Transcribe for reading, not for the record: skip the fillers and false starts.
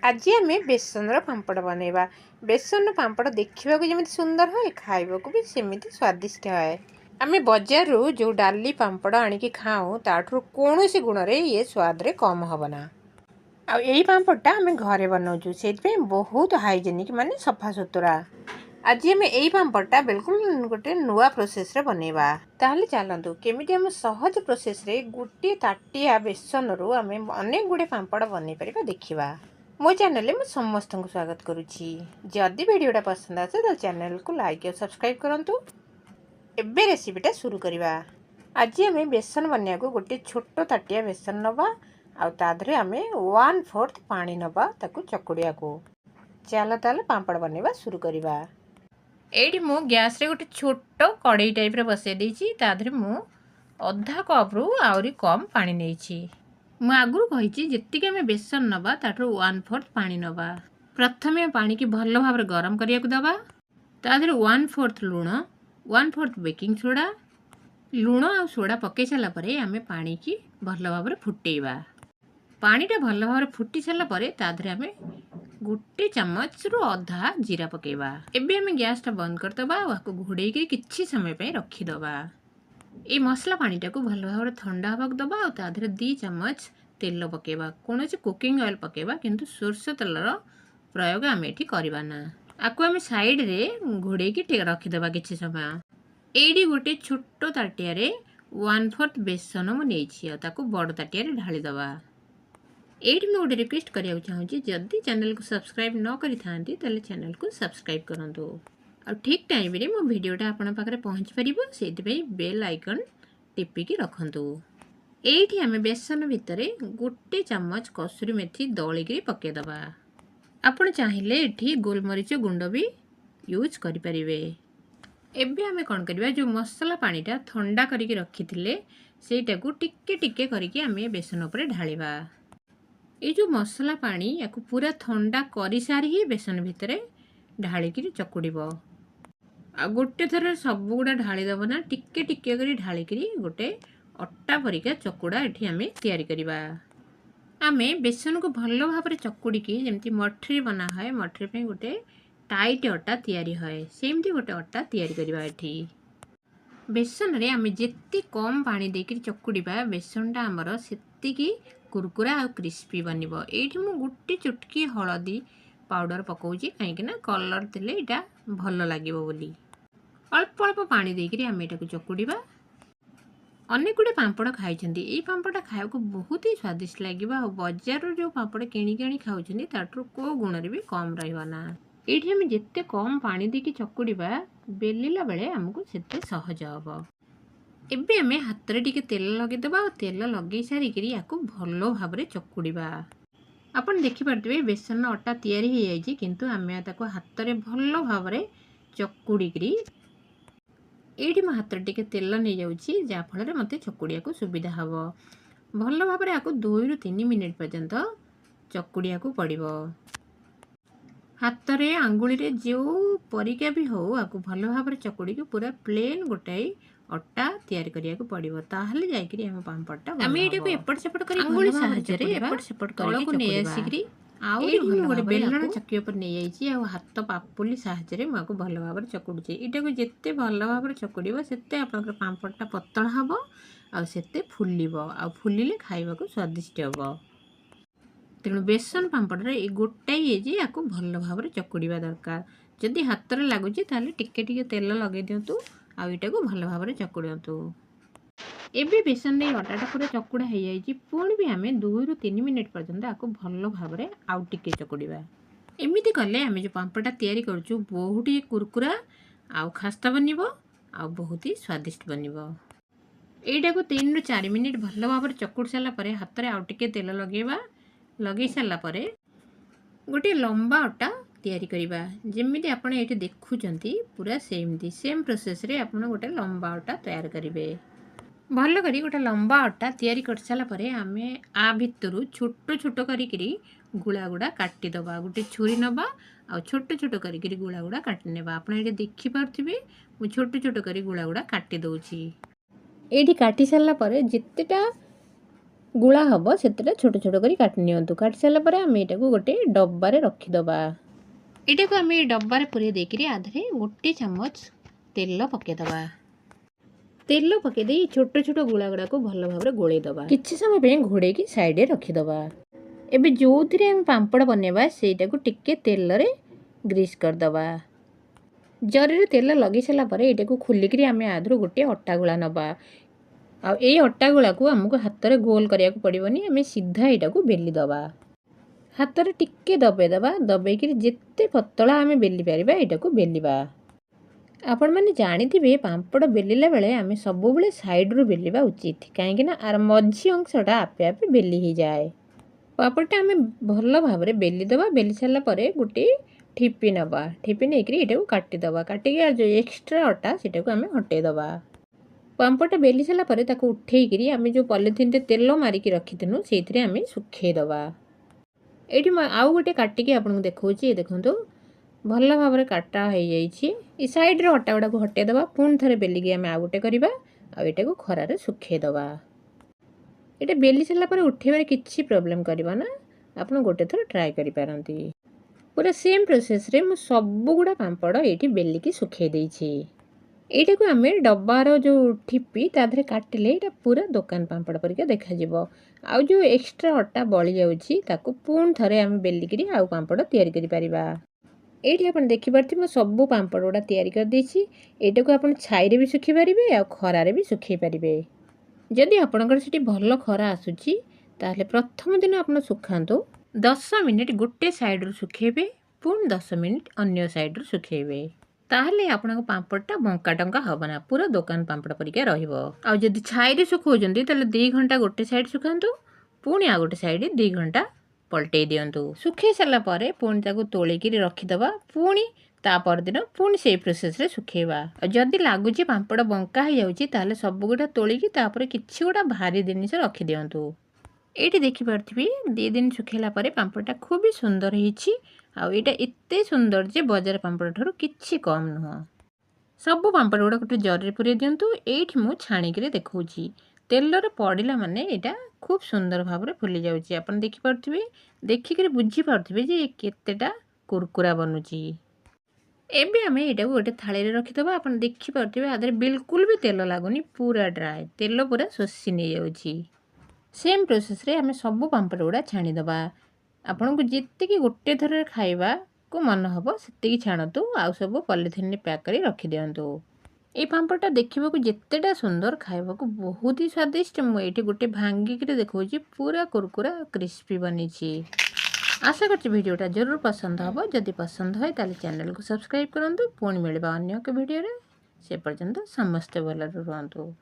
आज आम बेसन पांपड़ बनैबा। बेसन पांपड़ देखा जमी सुंदर है, खाइबा भी सेमती स्वादिष्ट है। आम बजार जो डाली पांपड़ आणिकी खाऊँ ताठू कौन गुण रे ये स्वाद रे कम हेना। आई पांपड़टा आम घरे बनाऊँ से बहुत हाइजेनिक माने सफा सुतरा। आज आम यही पांपड़टा बिल्कुल गोटे नुआ प्रोसेस रे बनैबा। ताहले चलतु केमिति आम सहज प्रोसेस रे गोटे ताटिया बेसन रु आम अनेक गुड़े पांपड़ बनै परिबा देखिबा। मो चैनल में समस्त को स्वागत करुच्ची। जदि वीडियोटा पसंद आसे तो चैनल को लाइक और सब्सक्राइब करंतु। एबे रेसिपीटा शुरू करिबा। आज आम बेसन बनिया को गोटे छोट ताटिया बेसन नबा आउ ताधरे आम 1/4 पानी नबा ताकू चकुड़िया को। चल ताले पांपड़ बनैबा शुरू करिबा। एडी मो गैस रे गोटे छोट कड़ई टाइप रे बसै देछि। ताधरे मो आधा कप रु आउरी कम पानी नेछि। मु आगुरु कहिछि जेतिके आम बेसन नबा ताठू 1/4 पानी नबा। प्रथमे पानी की भल भाव गरम करिया को दबा। ताधरे 1/4 लुण, 1/4 बेकिंग सोडा, लुण आ सोडा पकई सारा परे आम पानी की भल भाव फुटेबा। पानीटा भल भाव फुटी सारा परे ताधरे आम गोटे चामच रु अधा जीरा पकेबा। एबे आम गैसटा बंद करदबा और घोड़े किछि समय पे रखीदबा। ये मसला पानीटा को भल भाव ठंडा हवाक दबा और ताधरे 2 चम्मच तेल पकेबा। कौन कुकिंग ऑयल पकेबा किंतु सोरष तेलर प्रयोग आम ये करवा ना। आपको आम साइड रे घोड़े रखीदबा किछि समय। एडी गोटे छोट ताटिया 1/4 बेसन मुझे ताकू बड़ ताटिया ढालीदबा। एटी मैं गोटे रिक्वेस्ट करिया चाहूँगी, जदि चैनल को सब्सक्राइब न करी थांती ताले चैनल को सब्सक्राइब करंतु। और ठीक टाइम रे मो वीडियोटा आपण पाखरे पहुँच पारिबो सेति बेल आइकन टिपिकी रखंतु। एठी आमे बेसन भितरे गोटे चम्मच कसुरी मेथी दळिकी पकेदबा। आपण चाहिले एठी गोलमरीच गुंड भी यूज करि परिबे। एबे आमे कोन करबा, जो मसला पानीटा ठंडा करिके रखिथिले सेटाकू टिके टिके करिके आमे बेसन ऊपर ढालिबा। ए जो मसला पानी याकू पूरा ठंडा करि सारी ही बेसन भितरे ढालिकी चकुड़िबो। आ गोटे थर सब गुड़ा ढालीदब ना, टिके टिके करी ढालिकी गोटे अट्टा परिका चकुड़ा एठी आमे तैयारी करिबा। आमे बेसन को भल भाव चकुड़ी की जेमती मठरी बना है, मठरी पे गोटे टाइट अट्टा तैयारी है, सेमती गोटे अट्टा तैयारी करिबा। एठी बेसन रे आमे जेत्ती कम पानी देकी चकुड़िबा बेसनटा हमर सेत्तिकी कुरकुरा और क्रिस्पी बनिबो। एठी मु गोटे चुटकी हळदी पाउडर पकाउची कहीं ना कलर देले एटा भल लागिबो बोली। अल्प अल्प पानी देकरी आम एटा चकुड़ा। अनेक गुड़े पांपड़ खाई, ये पांपड़ा खाया को बहुत ही स्वादिष्ट लगे। बजार जो पांपड़ किणी खाऊँ ताठू को गुण भी कम रहा। ये आम जिते कम पानी देकी चकुड़ा बेलिला बेले आमको सेते सहज हम। एबे आम हाथ में टिके तेल लगेदबा और तेल लगे सारिक भल भाव चकुड़ा। आपन देखिपे बेसन अटा तैयारी हो जाए, किंतु आम हाथ में भल भाव चकुड़ी। ये मो हाथ टिके तेल नहीं जाऊँगी जहाँफल मत चकुड़िया को सुविधा हम। भल भाव आपको 2 ରୁ 3 मिनिट पर्यंत चकुड़िया को पड़ो। हाथ में आंगुली जो परिका भी हो आपको भल भाव चकुड़ी को पूरा प्लेन गोटाए अट्टा तैयारी करिया को पड़ो। ताहले जाइकरी हम पांपड़टा आम एटा को एपट सेपट करी आंगुली साहाय्य रे एपट सेपट करके नै आसीकरी गोटे बेलण चक्की पर नहीं जाइए। हाथ पापुली साहाय्य मुझे भल भाव चकुड़ी। यहाँ को जिते भल भाव चकुड़ से आप पांपड़टा पतला हम आते फुल आ फुलिले खाइबा को स्वादिष्ट हम। तेणु बेसन पांपड़ ये गोटाए ये आपको भल भाव चकुड़ा दरकार। जदि हाथ में लगुच टिके टिके तेल लगे दिंतु आईटा को भल भाव चकुड़ू। एबे बेसन नहीं अटाटा पूरा चकुड़ा हो जाए, पुणी भी आम 2 ରୁ 3 मिनिट पर्यंत आपको भल भाव आउ टिके चकुड़ा। एमती कले आम जो पांपड़ा तैयारी करुचु बहुत ही कुरकुरा आउ खास्ता बनिबो आ बहुत ही स्वादिष्ट बनिबो। एटा को 3 ରୁ 4 मिनिट भल भाव चकुड़ सारा परे हाथ में आउ टिके तेल लगेबा। लगे सारा परे गोटे लंबा अटा तैयारी करिबा। जेमिति आपण एठी देखुचंती पूरा सेमती सेम प्रोसेस रे आपण गोटे लंबा अटा तैयार करिवे। भल करी गोटे लंबा अटा तैयारी कर सारा परे आमे आ भितरु छोट छोट करी गुड़ा गुड़ा काटिदबा। गोटे छुरी नबा आ छोट छोट करी गुड़ा गुड़ा काटि नेबा। आपण एठी देखि पारथिबे मु छोट छोट करी गुड़ा गुड़ा काटि दउची। एठी काटि सारला परे जितेटा गुला हम से छोट छोट कर काटि नियंतु। काटि सारापर आम यहाँ गोटे डब्बार रखीदबा। यहाँ को आम डब्बार पूरे देकर आधे गोटे चामच तेल पकईदबा। तेल पकईदे छोट छोट गुला गुड़ाक भल भाव गोलैदबा। किसी समय घोड़े साइड रखीदबा। एबे जो आम पांपड़ बनवा से टिके तेल रे ग्रीस करदबा। जरी तेल लगे सारापर यहाँ को खोलिक आम आधर गोटे अटा गुला नवा। आई अटा गुला को आमको हाथ में गोल करने को पड़ोनी। आम सीधा यहाँ को बेलीदबा। हाथ में टिके दबेदबा। दबेक जिते पतला आम बेली पार यहाँ को बेलवा। आपण मैंने जानी पांपड़ बेलिला बेले आम सब बेले साइड रू बेलवा उचित कहीं आर मझी अंशटा आपे आपे बेली ही जाए। पापड़टा आम भल भाव बेलीदबा। बेली सारापर गोटे ठिपी नवा। ठिपी नहीं यहाँ को काटिदबा। काटिक जो एक्सट्रा अटा से आम हटेदबा। पांपड़टा बेली सारापर उठेक आम जो पॉलिथिन तेल मारिक रखीथु से आम सुखेदबा। ये आउ गोटे काटिक आपको देखा देखो भल भाव काटा हो जाए। साइड रे अटा गुड़ा हटेदबा। पुणी थे बेलिकी आम आउ गोटे करवा। आटा को खरार सुखेदबा। ये बेली सारापर उठेबार किसी प्रोब्लेम करना। आप गोटे थर ट्राए करें। पूरा सेम प्रोसेस रे मु सब गुड़ा पांपड़ ये बेलिकी सुखे देछि। यहाँ को आम डब्बार जो ठिपी ताधे काटिले यहाँ पूरा दुकान पांपड़ परिका देखा। आउ जो एक्सट्रा अटा बली जाऊँगी पुणी थे आम बेलिकी आउ पांपड़ तैयारी करि परिबा। ये आप देखिपे सब पांपड़ गुड़ा तैयारी कर देछि। यहाँ को आप छाई भी सुखी पारे आ खरार भी सुखी पारे। जदि आपणकर से भल खरा आसूची ताहले प्रथम दिन आप सुखातु 10 मिनिट गोटे साइड रू सुखेबे। पुणी 10 मिनिट अन्य साइड रू सुखेबे। ताहले आपन पांपड़टा बंका टंका हबना। पूरा दुकान पांपड़ परिका रहिबो। आ जदि छाई रे सुखौजंती ताहले 2 घंटा गोटे साइड सुखांतु। पुणी आ गोटे साइड 2 घंटा पलटै दियंतु। सुखै सारा परे पुणी ताको तोलिक रखीदबा। पुणी ता परदिन पुणी से प्रोसेस रे सुखेबा। जदि लागुची पांपड़ बंका हो जाउची ताहले सब गुडा तोलिक तापर किछि गुडा भारी जिनिस रखी दियंतु। ये देखिपे 2 दिन सुखेला परे पांपड़टा खूब सुंदर होईछि। आईटा एते सुंदर जे बाजार पांपड़ ठारू किछि कम नुह। सब पांपड़ गुड़ा गोटे जरी पूरे दिंतु। ये मु छाणिक देखौछि। तेल रे पड़िला माने एटा खूब सुंदर भाव में फुली जाउछि। आपन देखिपे देखिक बुझी पार्थिबे जे केतेटा कुरकुरा बनुछि। एबे आमे एटा गोटे थाली रे रखिदबा। आपन देखिपे आदर बिल्कुल भी तेल लागुनी। पूरा ड्राई तेल पूरा शोषी नहीं जाउछि। सेम प्रोसेस रे आमे सब पांपड़ गुड़ा छाणीदबा। आपन को जितकी गोटे थर खाइबा को मन हम से छाणतु। आउ सब पॉलिथिन पैक कर रखी दियंतु। ये पांपड़टा देखा जितेटा सुंदर खाइबा को बहुत ही स्वादिष्ट। मुझे गोटे भांगिक देखा पूरा कुरकुरा क्रिस्पी बनी। आशा करछि वीडियोटा जरूर पसंद हम। जदि पसंद है ताले चैनल को सब्सक्राइब करंतु। पुणी मिलबा अन्य एक वीडियो रे। से पर्यंत समस्त भल रुहंतु।